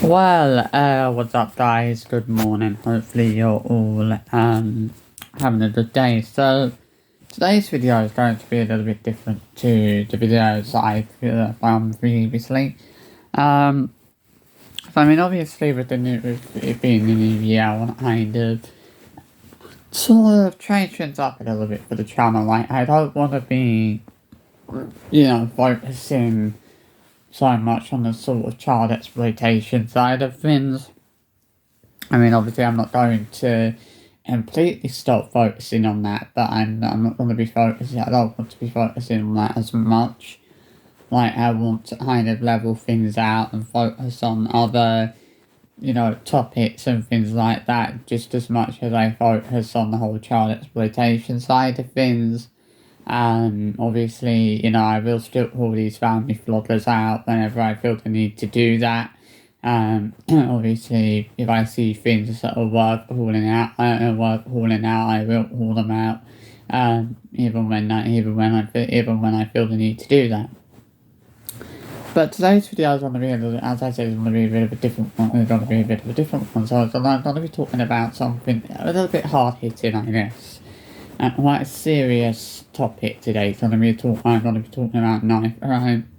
What's up guys? Good morning. Hopefully you're all having a good day. So today's video is going to be a little bit different to the videos that I've found previously. So I mean, obviously with it being the new year, I want to kind of sort of change things up a little bit for the channel. Like, I don't want to be, focusing so much on the sort of child exploitation side of things. I mean, obviously I'm not going to completely stop focusing on that, but I'm not going to be focusing, I don't want to be focusing on that as much. Like, I want to kind of level things out and focus on other, topics and things like that, just as much as I focus on the whole child exploitation side of things. Obviously, I will still call these family vloggers out whenever I feel the need to do that. Obviously, if I see things that are worth calling out, I will call them out. Even when I feel the need to do that. But today's video is going to be, as I said, it's going to be a bit of a different one. It's going to be a bit of a different one. So I'm going to be talking about something a little bit hard hitting, I guess. Quite a serious topic today. So I'm going to be talking about knife crime.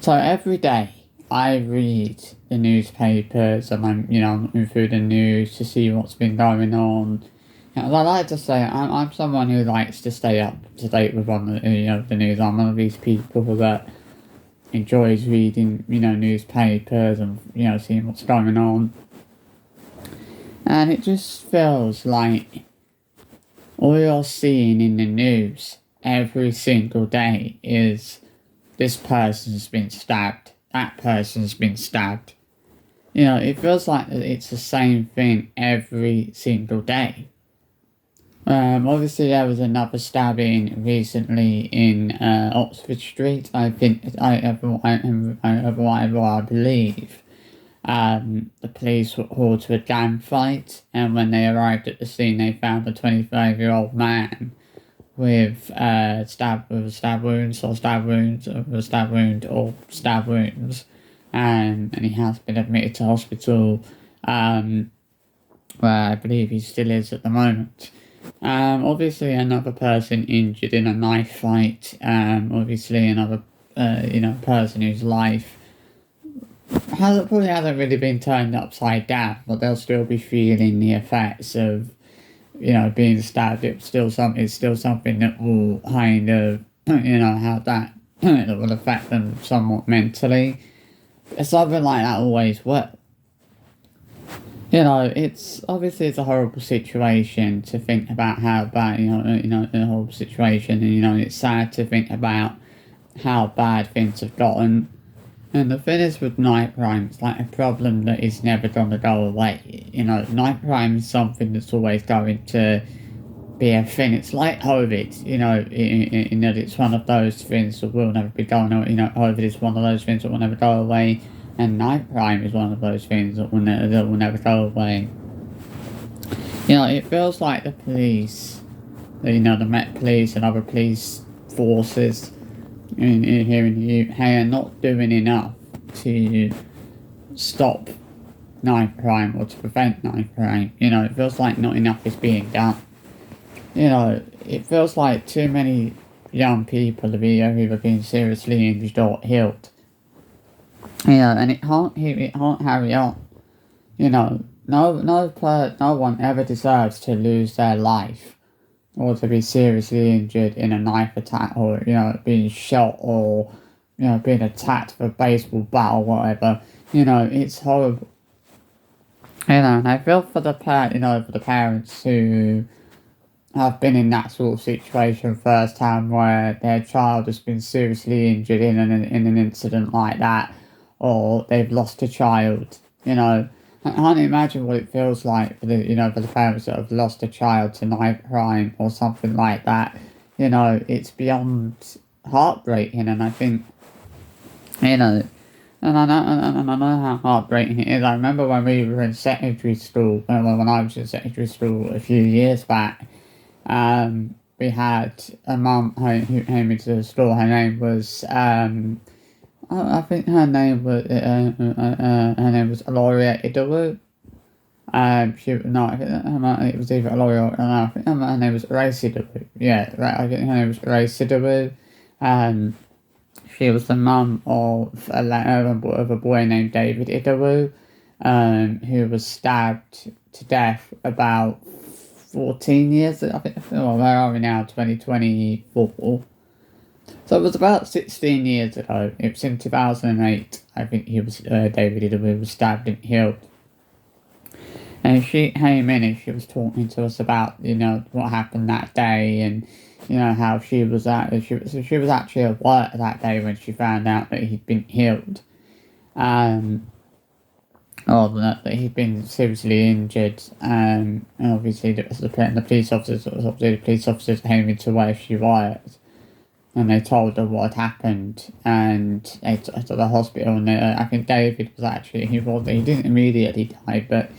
So every day I read the newspapers and I'm looking through the news to see what's been going on. I like to say I'm someone who likes to stay up to date with the news. I'm one of these people that enjoys reading newspapers and seeing what's going on. And it just feels like all you're seeing in the news every single day is this person's been stabbed, that person's been stabbed. It feels like it's the same thing every single day. Obviously there was another stabbing recently in Oxford Street. I think, I believe, the police were called to a gang fight, and when they arrived at the scene, they found a 25-year-old man with stab wounds, and he has been admitted to hospital, where I believe he still is at the moment. Obviously another person injured in a knife fight. Obviously another person whose life probably hasn't really been turned upside down, but they'll still be feeling the effects of being stabbed. It's still something that will kind of have that that will affect them somewhat mentally. Something like that always works. It's obviously it's a horrible situation to think about how bad, the whole situation, and it's sad to think about how bad things have gotten. And the thing is with knife crime, it's like a problem that is never going to go away. Knife crime is something that's always going to be a thing. It's like COVID, in that it's one of those things that will never be going away. COVID is one of those things that will never go away. And knife crime is one of those things that will never go away. It feels like the police, the Met Police and other police forces here in the UK are not doing enough to stop knife crime or to prevent knife crime. It feels like not enough is being done. It feels like too many young people have either been seriously injured or killed. And it can't carry on. No one ever deserves to lose their life or to be seriously injured in a knife attack, or being shot, or being attacked with a baseball bat or whatever. It's horrible. And I feel for the parents who have been in that sort of situation firsthand, where their child has been seriously injured in an incident like that, or they've lost a child. I can't imagine what it feels like for the parents that have lost a child to knife crime or something like that. It's beyond heartbreaking, and I think, and I know how heartbreaking it is. I remember when we were in secondary school, when I was in secondary school a few years back, we had a mum who came into the store. Her name was, I think her name was Gloria Idowu. I think it was either Gloria or no, I think her name was Race Idowu. Yeah, right. I think her name was Race Idowu. She was the mum of a boy named David Idowu, who was stabbed to death about 14 years. I think. Well, where are we now? 2024. So it was about 16 years ago. It was in 2008. I think David Idowu was stabbed and killed. And she came in and she was talking to us about, what happened that day, and, how she was actually at work that day when she found out that he'd been killed. Or that he'd been seriously injured. And obviously the police officers came into where she worked. And they told her what had happened, and they took her to the hospital. And I think David was actually he didn't immediately die, but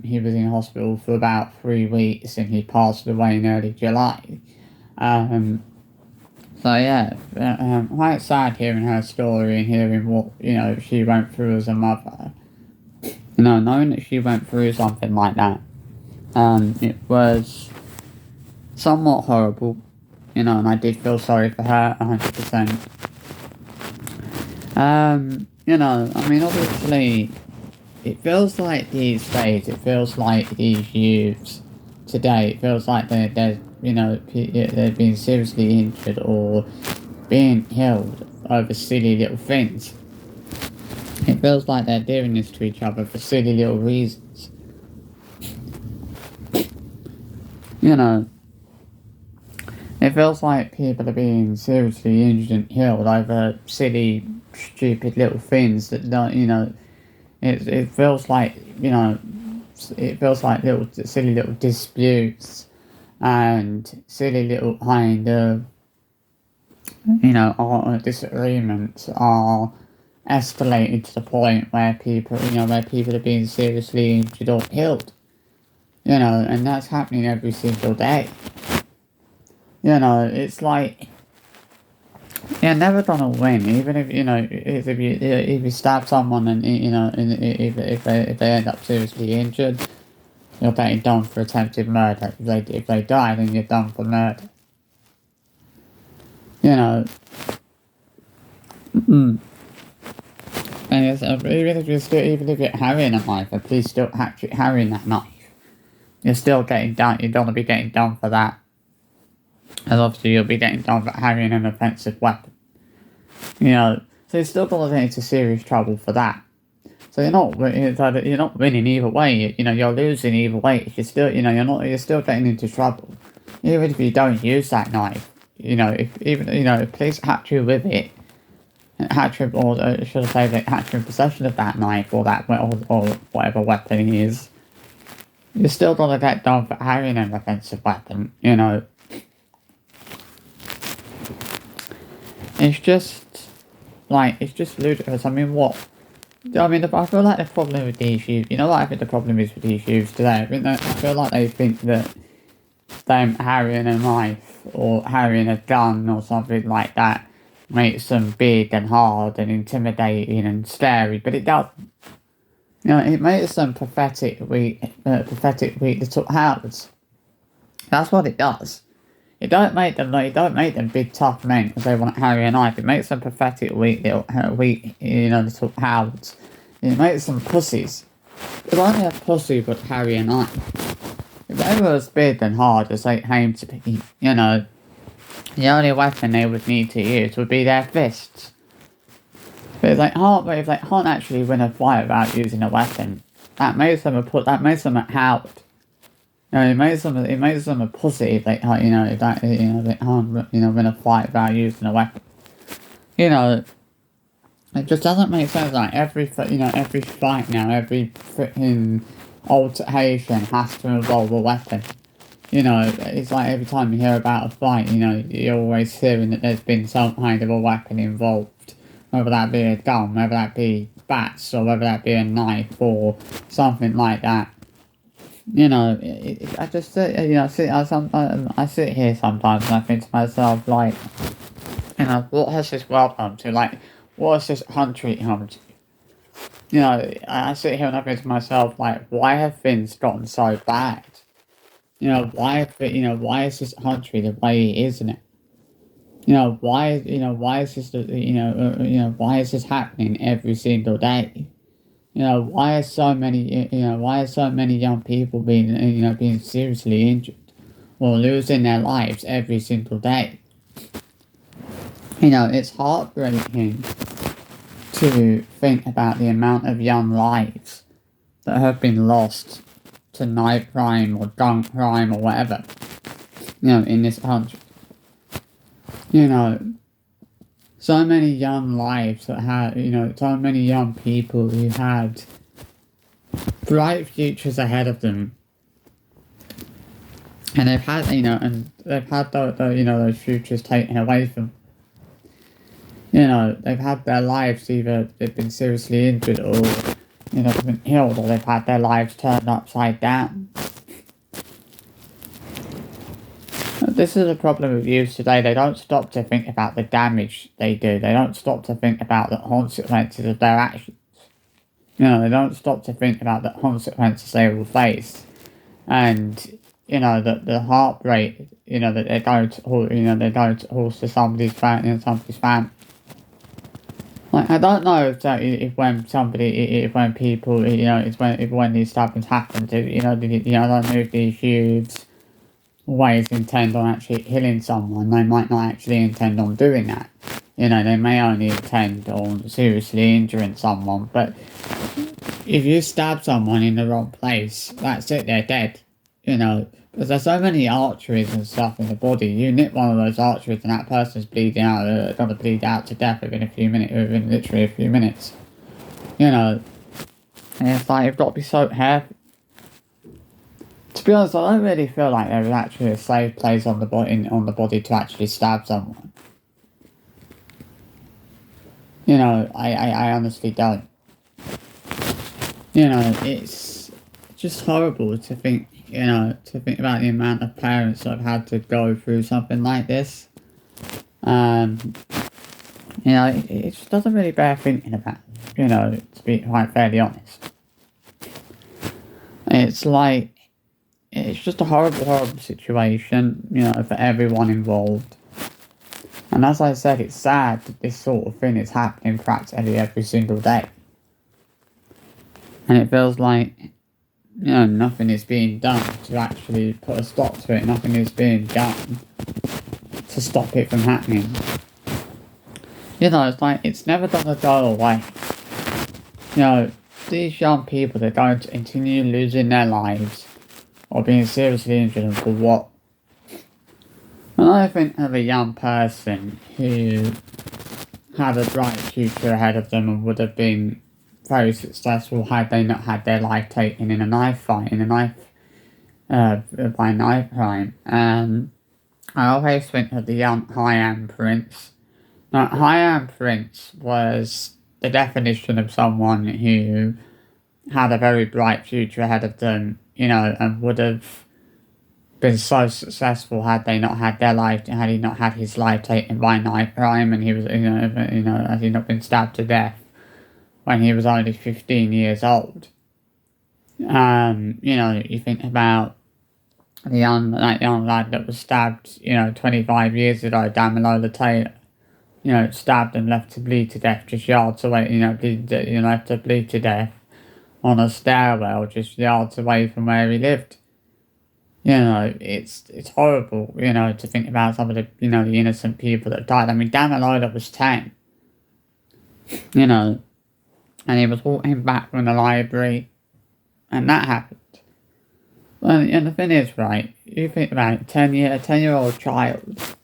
he was in hospital for about 3 weeks, and he passed away in early July. So yeah, quite sad hearing her story and hearing what she went through as a mother. Knowing that she went through something like that, it was somewhat horrible. And I did feel sorry for her, 100%. Obviously, it feels like these days, it feels like these youths today, it feels like they're being seriously injured or being killed over silly little things. It feels like they're doing this to each other for silly little reasons. It feels like people are being seriously injured and killed over silly, stupid little things that don't, it feels like, little silly little disputes and silly little kind of, disagreements are escalated to the point where people are being seriously injured or killed. And that's happening every single day. It's like you're never gonna win, even if if you stab someone and if they end up seriously injured, you're getting done for attempted murder. If they die, then you're done for murder. And even if you're carrying a knife, and please still actually carrying that knife, you're still getting done. You're gonna be getting done for that. As obviously you'll be getting done for having an offensive weapon. So you're still going to get into serious trouble for that. So you're not winning either way. You're losing either way. You're still getting into trouble. Even if you don't use that knife. If police catch you with it, should I say they catch you in possession of that knife or whatever weapon it is, you're still going to get done for having an offensive weapon. It's just ludicrous. I feel like the problem with these youth, what I think the problem is with these youths today? I feel like they think that them carrying a knife or carrying a gun or something like that makes them big and hard and intimidating and scary, but it doesn't. It makes them pathetic, weak little cowards. That's what it does. It don't make them big tough men because they want to carry a knife. It makes them pathetic, little cowards. It makes them pussies. If only a pussy would carry a knife. If they were as big and hard as they claim to be, the only weapon they would need to use would be their fists. But if they can't actually win a fight without using a weapon, that makes them a coward. It makes them a pussy if they can't, they can't, win a fight without using a weapon. It just doesn't make sense. Like every fight now, every freaking altercation has to involve a weapon. It's like every time you hear about a fight, you're always hearing that there's been some kind of a weapon involved. Whether that be a gun, whether that be bats, or whether that be a knife, or something like that. I just sit, I sit here sometimes and I think to myself, like, what has this world come to? Like, what's this country come to? You know, I sit here and I think to myself, like, why have things gotten so bad? Why is this country the way it is now? Why is this, why is this happening every single day? Why are so many young people being seriously injured or losing their lives every single day? It's heartbreaking to think about the amount of young lives that have been lost to knife crime or gun crime or whatever, in this country. So many young lives that had, so many young people who had bright futures ahead of them. And they've had, those futures taken away from them. They've had their lives either they've been seriously injured or, been killed, or they've had their lives turned upside down. This is a problem with youth today. They don't stop to think about the damage they do. They don't stop to think about the consequences of their actions. They don't stop to think about the consequences they will face. And, the heartbreak, that they're going to cause to somebody's family. Like, I don't know if when these stuff happens, I don't know if these youths always intend on actually killing someone. They might not actually intend on doing that. They may only intend on seriously injuring someone, but if you stab someone in the wrong place, that's it, they're dead. Because there's so many arteries and stuff in the body. You nip one of those arteries and that person's bleeding out, gonna bleed out to death within literally a few minutes. And it's like, you've got to be so careful. To be honest, I don't really feel like there is actually a safe place on the body to actually stab someone. I honestly don't. It's just horrible to think, about the amount of parents that have had to go through something like this. It just doesn't really bear thinking about, to be quite fairly honest. It's just a horrible, horrible situation, for everyone involved. And as I said, it's sad that this sort of thing is happening practically every single day. And it feels like, nothing is being done to actually put a stop to it. Nothing is being done to stop it from happening. It's like, it's never gonna go away. These young people, they're going to continue losing their lives or being seriously injured for what? When I think of a young person who had a bright future ahead of them and would have been very successful had they not had their life taken in a knife fight, by knife crime. I always think of the young Hyam Prince. Now, Hyam Prince was the definition of someone who had a very bright future ahead of them, and would have been so successful had he not had his life taken by knife crime, and he was, had he not been stabbed to death when he was only 15 years old. You think about that young lad that was stabbed, 25 years ago, Damilola Taylor. Stabbed and left to bleed to death just yards away, left to bleed to death on a stairwell just yards away from where he lived. It's horrible, to think about some of the, the innocent people that died. I mean, Damilola was 10, and he was walking back from the library, and that happened. And the thing is, right, you think about it, a 10-year-old child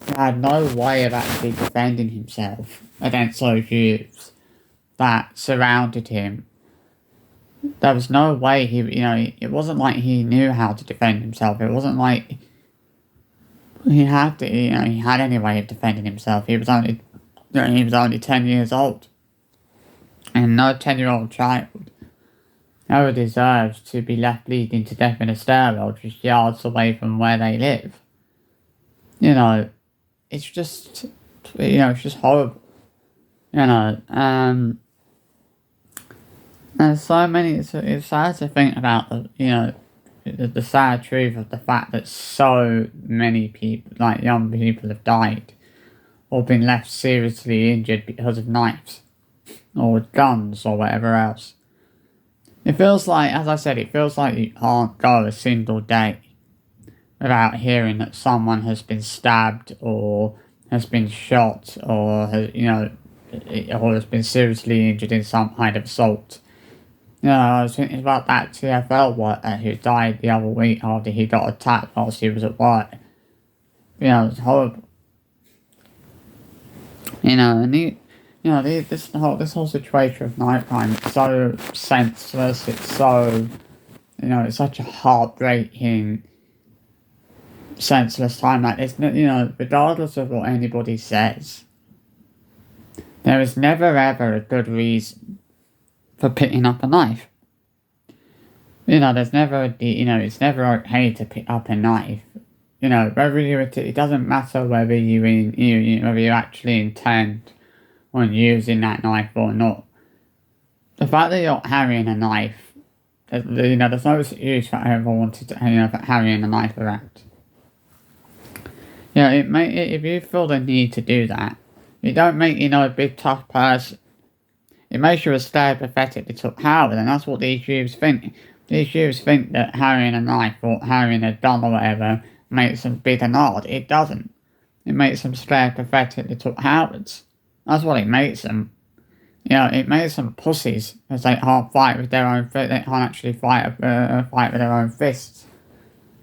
who had no way of actually defending himself against those youths that surrounded him. There was no way it wasn't like he knew how to defend himself. It wasn't like he had any way of defending himself. He was only 10 years old. And no 10-year-old child ever deserves to be left bleeding to death in a stairwell just yards away from where they live. It's just horrible. You know, there's so many. It's sad to think about the sad truth of the fact that so many people, like young people, have died or been left seriously injured because of knives or guns or whatever else. It feels like, as I said, it feels like you can't go a single day without hearing that someone has been stabbed or has been shot or or has been seriously injured in some kind of assault. I was thinking about that TFL worker who died the other week after he got attacked whilst he was at work. It's horrible. This whole situation of knife crime, it's so senseless. It's so, it's such a heartbreaking, senseless time. Like it's, regardless of what anybody says, there is never ever a good reason for picking up a knife. There's never, it's never okay to pick up a knife. Whether it doesn't matter whether whether you actually intend on using that knife or not. The fact that you're carrying a knife, there's no excuse for everyone for carrying a knife around. If you feel the need to do that, it don't make you a big tough person. It makes you a scared, pathetic little coward, and that's what these youths think. These youths think that carrying a knife or carrying a gun or whatever makes them big and hard. It doesn't. It makes them scared, pathetic little cowards. That's what it makes them. It makes them pussies, because they can't fight with their own fists. They can't actually fight with their own fists.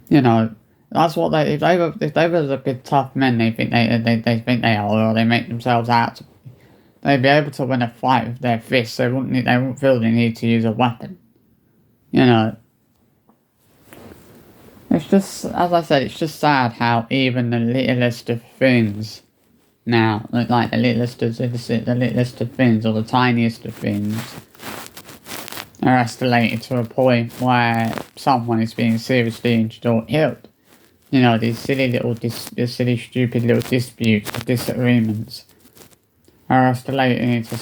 That's what if they were the big tough men they think they think they are, or they make themselves out to be, they'd be able to win a fight with their fists. They wouldn't feel the need to use a weapon. It's just, as I said, it's just sad how even the littlest of things now, like the littlest of things, or the tiniest of things, are escalated to a point where someone is being seriously injured or killed. These silly, stupid little disputes, disagreements, are escalating into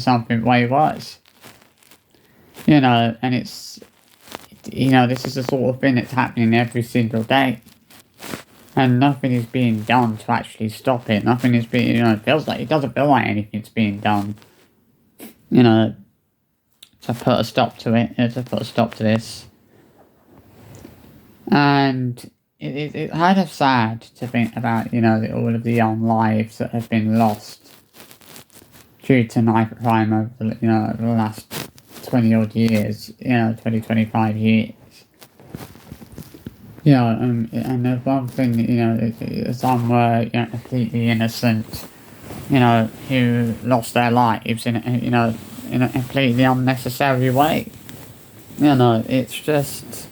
something way worse. And it's, this is the sort of thing that's happening every single day. And nothing is being done to actually stop it. Nothing is being, it doesn't feel like anything's being done, to put a stop to it, to put a stop to this. And it's kind of sad to think about, all of the young lives that have been lost due to knife crime over the last 20 odd years, 25 years. And there's one thing, some were, completely innocent, who lost their lives in a completely unnecessary way. It's just,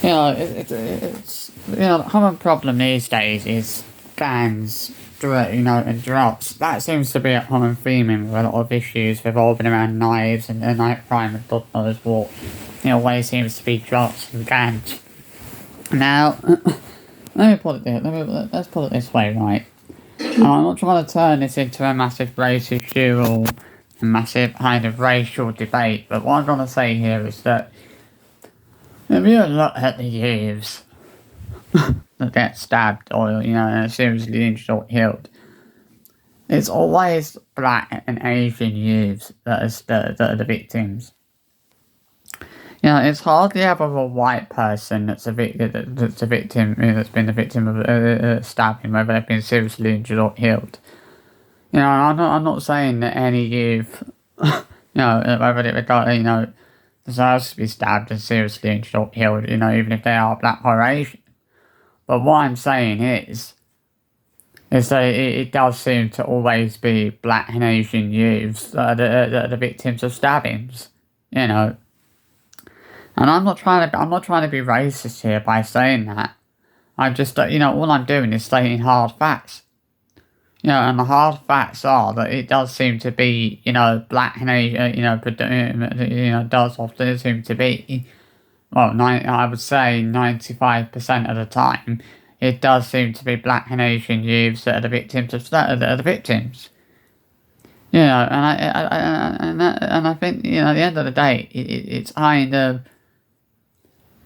it's the common problem these days is gangs, and drugs. That seems to be a common theme in a lot of issues revolving around knives and knife crime and God knows what. It always seems to be drugs and gangs. Now, let's put it this way, right? I'm not trying to turn this into a massive race issue or a massive kind of racial debate, but what I'm going to say here is that if you look at the youths that get stabbed or, seriously injured or killed, it's always black and Asian youths that are the victims. It's hardly ever a white person that's been the victim of a stabbing, whether they've been seriously injured or killed. I'm not saying that any youth, whether they deserves to be stabbed and seriously injured or killed, even if they are black or Asian. But what I'm saying is that it does seem to always be black and Asian youths that are the victims of stabbings, And I'm not trying to be racist here by saying that. I'm just, all I'm doing is stating hard facts. And the hard facts are that it does seem to be, black and Asian, does often seem to be, well, I would say 95% of the time, it does seem to be black and Asian youths that are the victims of that are the victims. You know, and I think, you know, at the end of the day, it's kind of,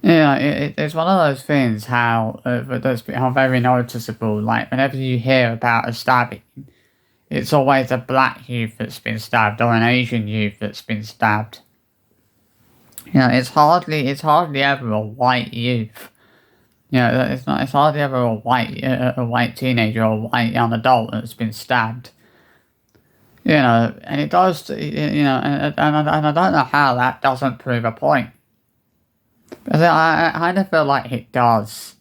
you know, it's one of those things how very noticeable. Like whenever you hear about a stabbing, it's always a black youth that's been stabbed or an Asian youth that's been stabbed. You know, it's hardly ever a white youth. You know, it's hardly ever a white teenager or a white young adult that's been stabbed. You know, and it does, you know, and I don't know how that doesn't prove a point. Because I kind of feel like it does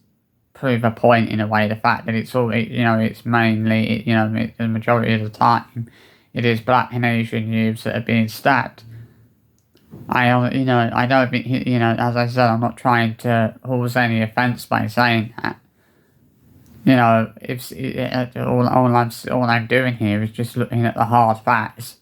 prove a point in a way. The fact that you know, it's mainly, you know, the majority of the time, it is black and Asian youths that are being stabbed. You know, I don't think, you know, as I said, I'm not trying to cause any offence by saying that. You know, all I'm doing here is just looking at the hard facts.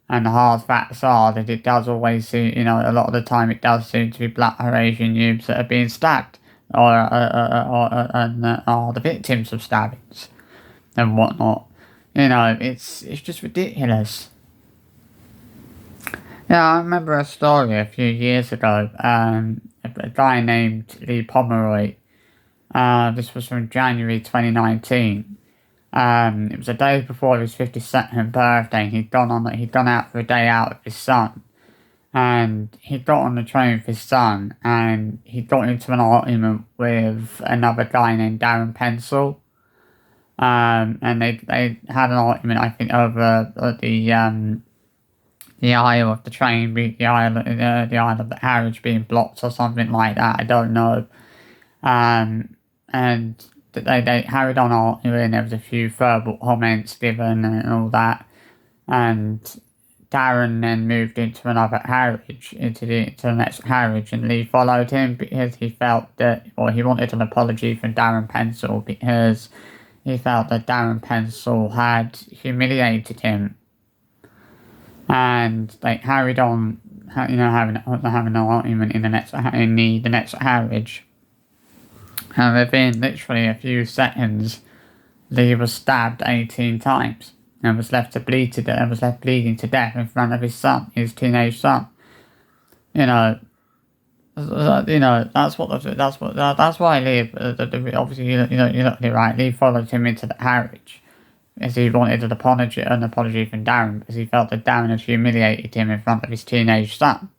And the hard facts are that it does always seem, you know, a lot of the time it does seem to be black or Asian youths that are being stabbed or are the victims of stabbings and whatnot. You know, it's just ridiculous. Yeah, I remember a story a few years ago. A guy named Lee Pomeroy. This was from January 2019. It was a day before his 52nd birthday, and he'd gone out for a day out with his son. And he got on the train with his son, and he got into an argument with another guy named Darren Pencil. And they had an argument, I think, over the aisle of the train, the aisle of the carriage being blocked or something like that. I don't know. And they carried on arguing. There was a few verbal comments given and all that. And Darren then moved into another carriage, into the next carriage, and Lee followed him because he felt that, or he wanted an apology from Darren Pencil because he felt that Darren Pencil had humiliated him. And they carried on, you know, having an argument in the next carriage. And within literally a few seconds, Lee was stabbed 18 times and was left bleeding to death in front of his son, his teenage son. You know, that's why Lee, obviously, you know, you're not right. Lee followed him into the carriage as he wanted an apology from Darren because he felt that Darren had humiliated him in front of his teenage son.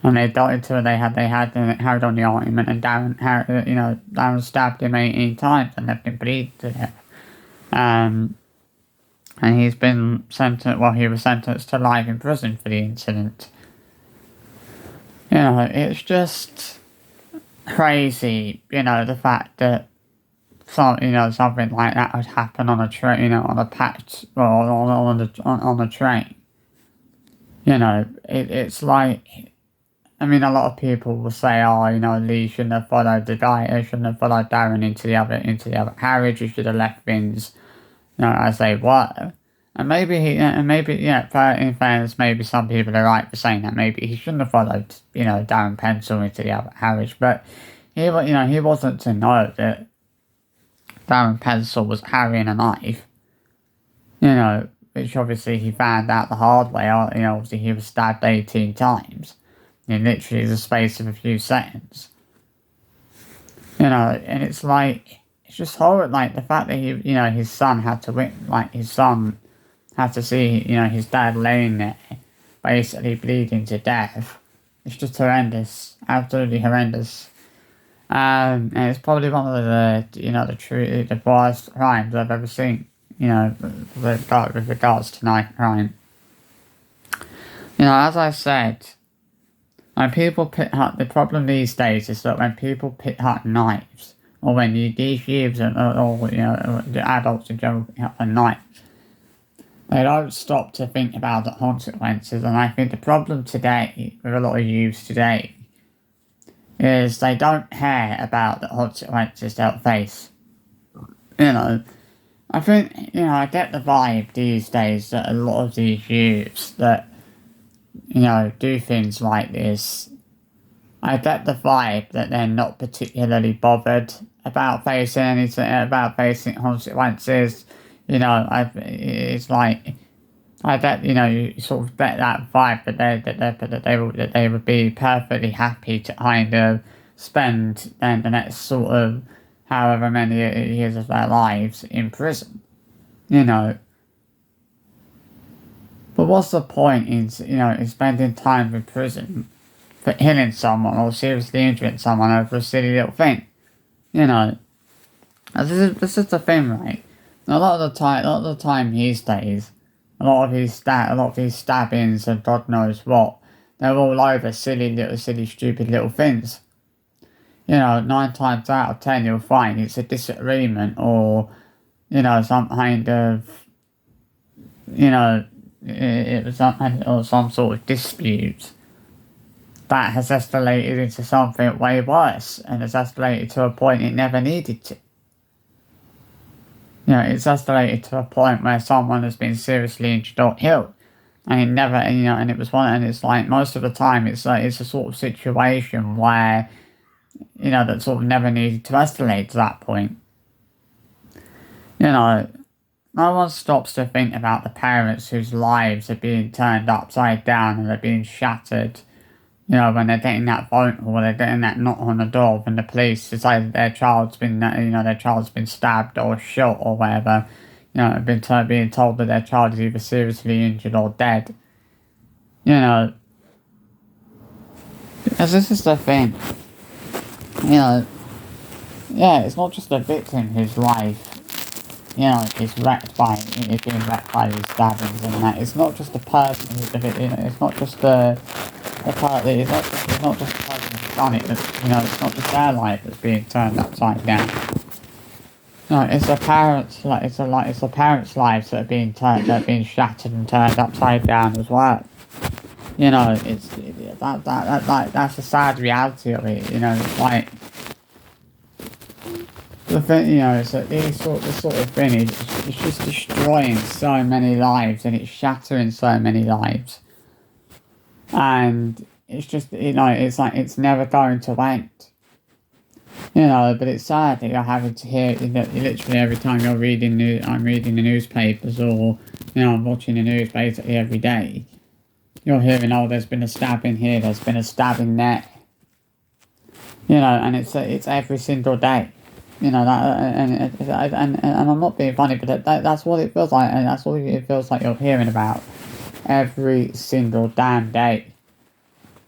And they got into it. They carried on the argument, and Darren stabbed him 18 times and left him bleed to death. And he's been sentenced. Well, he was sentenced to life in prison for the incident. You know, it's just crazy. You know, the fact that something like that would happen on a train. You know, on a packed or on a train. You know, it's like. I mean, a lot of people will say, "Oh, you know, Lee shouldn't have followed Darren into the other carriage. He should have left things, you know, as they were." And in fairness, maybe some people are right for saying that. Maybe he shouldn't have followed, you know, Darren Pencil into the other carriage. But he wasn't to know that Darren Pencil was carrying a knife. You know, which obviously he found out the hard way. You know, obviously he was stabbed 18 times. In literally the space of a few seconds. You know, and it's just horrible, like the fact that his son had to see, you know, his dad laying there, basically bleeding to death. It's just horrendous, absolutely horrendous. And it's probably one of the worst crimes I've ever seen, you know, with regards to knife crime. You know, as I said, when people pick up, the problem these days is that when people pick up knives, or when these youths or you know, the adults in general pick up a knife, they don't stop to think about the consequences. And I think the problem today, with a lot of youths today, is they don't care about the consequences they'll face. You know, I think, you know, I get the vibe these days that a lot of these youths that, you know, do things like this, I get the vibe that they're not particularly bothered facing consequences. You know, it's like I bet, you know, you sort of get that vibe that they would be perfectly happy to kind of spend then the next sort of however many years of their lives in prison. You know, but what's the point in spending time in prison for killing someone or seriously injuring someone over a silly little thing? You know, this is the thing, right? A lot of the time these days, a lot of these stabbings and God knows what, they're all over silly, stupid little things. You know, 9 times out of 10 you'll find it's a disagreement or, you know, some kind of, you know, it was some sort of dispute that has escalated into something way worse and has escalated to a point it never needed to. You know, it's escalated to a point where someone has been seriously injured or killed, and it never, and it was one, and it's like most of the time it's a sort of situation where, you know, that sort of never needed to escalate to that point. You know, no one stops to think about the parents whose lives are being turned upside down and they're being shattered. You know, when they're getting that phone call, they're getting that knock on the door from the police to say that their child's been stabbed or shot or whatever. You know, being told that their child is either seriously injured or dead. You know, because this is the thing. You know, yeah, it's not just the victim whose life, you know, is being wrecked by these stabbings and that. It's not just the person who's the victim. You know, it's not just it's not just the person who's done it. You know, it's not just their life that's being turned upside down. No, it's the parents. It's the parents' lives that are being shattered and turned upside down as well. You know, that's the sad reality of it. You know, it's like the thing. You know, it's that this sort of thing is it's just destroying so many lives and it's shattering so many lives. And it's just, you know, it's like it's never going to end. You know, but it's sad that you're having to hear, literally every time I'm reading the newspapers or, you know, I'm watching the news basically every day. You're hearing, oh, there's been a stabbing here, there's been a stabbing there. You know, and it's every single day. You know, and I'm not being funny, but that's what it feels like, and that's what it feels like you're hearing about every single damn day.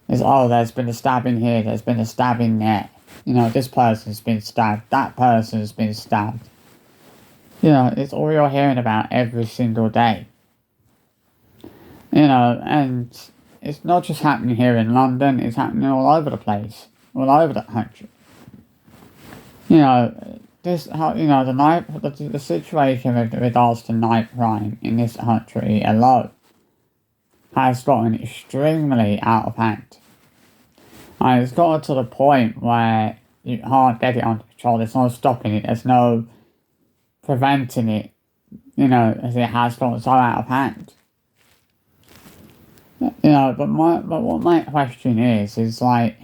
Is, oh, there's been a stabbing here, there's been a stabbing there. You know, this person's been stabbed, that person's been stabbed. You know, it's all you're hearing about every single day. You know, and it's not just happening here in London, it's happening all over the place, all over the country. You know, the situation with regards to knife crime in this country alone has gotten extremely out of hand. And it's gotten to the point where you can't get it under control. There's no stopping it. There's no preventing it. You know, as it has gotten so out of hand. You know, but what my question is like,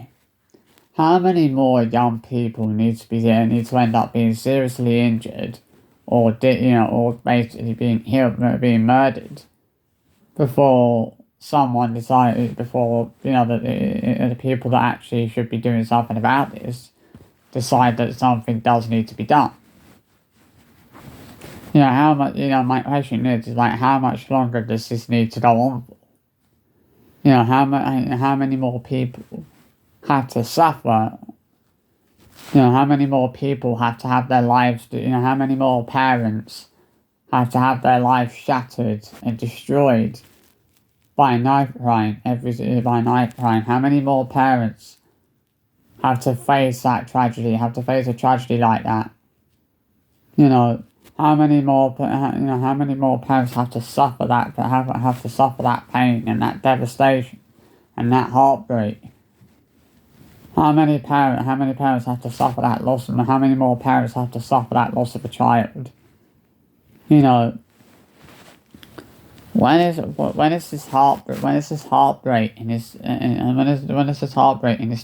how many more young people need to end up being seriously injured, or basically being murdered, before the people that actually should be doing something about this decide that something does need to be done? You know, my question is like, how much longer does this need to go on for? You know, how many more people have to suffer? You know, how many more people have to have their lives, how many more parents have to have their lives shattered and destroyed by knife crime, how many more parents have to face that tragedy, have to face a tragedy like that? You know, how many more parents have to suffer that pain and that devastation and that heartbreak? How many parents have to suffer that loss, and how many more parents have to suffer that loss of a child? You know, when is this heartbreak and this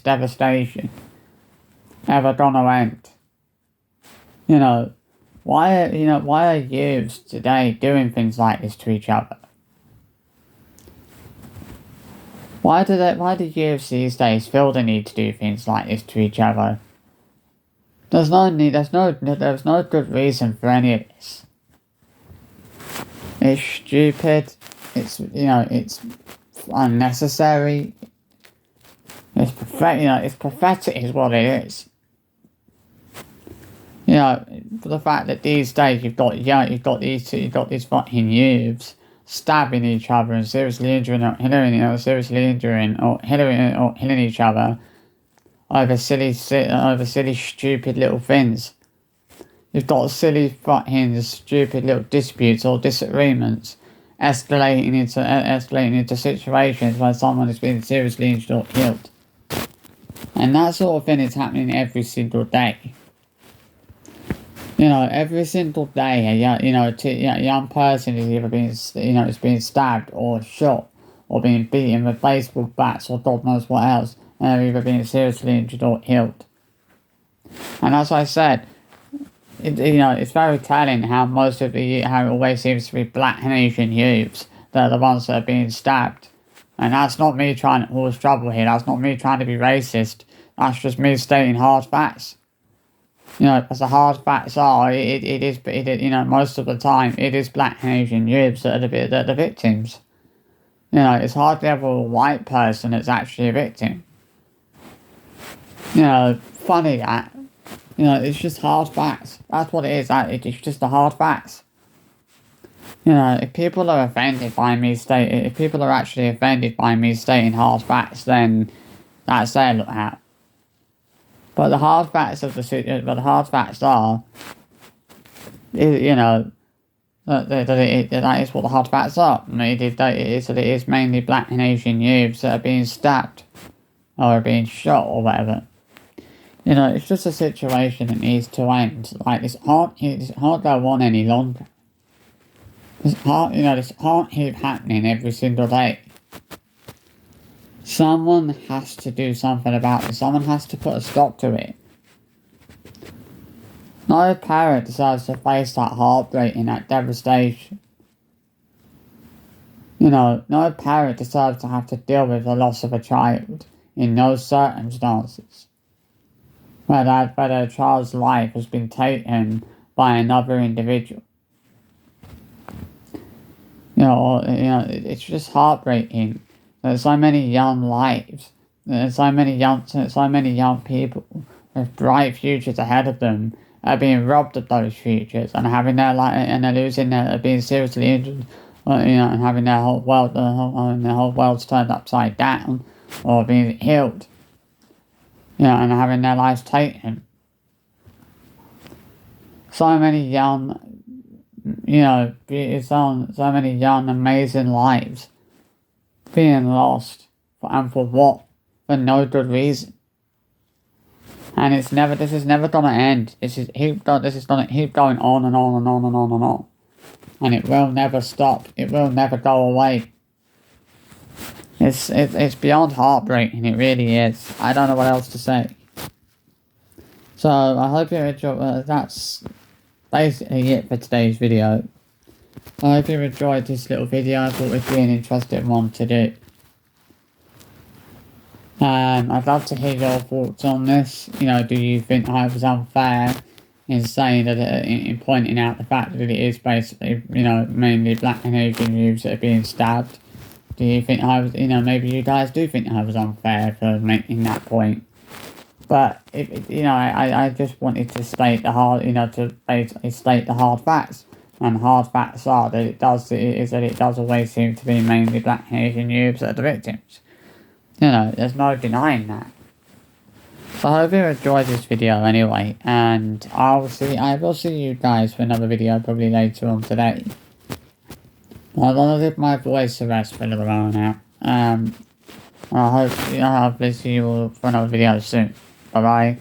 devastation ever gonna end? You know, why are youths today doing things like this to each other? Why do youths these days feel the need to do things like this to each other? There's no good reason for any of this. It's stupid. It's unnecessary. It's pathetic is what it is. For the fact that these days you've got these fucking youths stabbing each other and seriously injuring or killing each other over silly, stupid little things. You've got silly fucking stupid little disputes or disagreements escalating into situations where someone is being seriously injured or killed. And that sort of thing is happening every single day. Every single day, a young person is either being stabbed or shot or being beaten with baseball bats or God knows what else, and they're either being seriously injured or killed. And as I said, it's very telling how how it always seems to be black and Asian youths that are the ones that are being stabbed. And that's not me trying to cause trouble here. That's not me trying to be racist. That's just me stating hard facts. As the hard facts are, most of the time, it is black and Asian youths that are the victims. It's hardly ever a white person that's actually a victim. Funny that. It's just hard facts. That's what it is. It's just the hard facts. If people are if people are actually offended by me stating hard facts, then that's their lookout. But the hard facts are, that is what the hard facts are. It is mainly black and Asian youths that are being stabbed or are being shot or whatever. It's just a situation that needs to end. Like, this can't go on any longer. This can't keep happening every single day. Someone has to do something about it. Someone has to put a stop to it. No parent deserves to face that heartbreak and that devastation. No parent deserves to have to deal with the loss of a child in those circumstances, where their child's life has been taken by another individual. It's just heartbreaking. There's so many young lives. There's so many young people with bright futures ahead of them are being robbed of those futures and having their being seriously injured, and having their whole world's turned upside down or being killed, and having their lives taken. So many young, so many young amazing lives being lost, for what? For no good reason. And this is never gonna end. This is gonna keep going on and on and on and on and on. And it will never stop. It will never go away. It's beyond heartbreaking, it really is. I don't know what else to say. So, I hope you enjoyed, that's basically it for today's video. I hope you enjoyed this little video. I thought it'd be an interesting one to do. I'd love to hear your thoughts on this. Do you think I was unfair in saying that, in pointing out the fact that it is basically, mainly black and Asian youths that are being stabbed? Do you think I was, maybe you guys do think I was unfair for making that point? But, I just wanted to state the hard facts. And hard facts are that it does always seem to be mainly black and Asian youths that are the victims. There's no denying that. So I hope you enjoyed this video anyway, and I will see you guys for another video probably later on today. I'm gonna leave my voice to rest for a little while now. I hope I'll see you all for another video soon. Bye bye.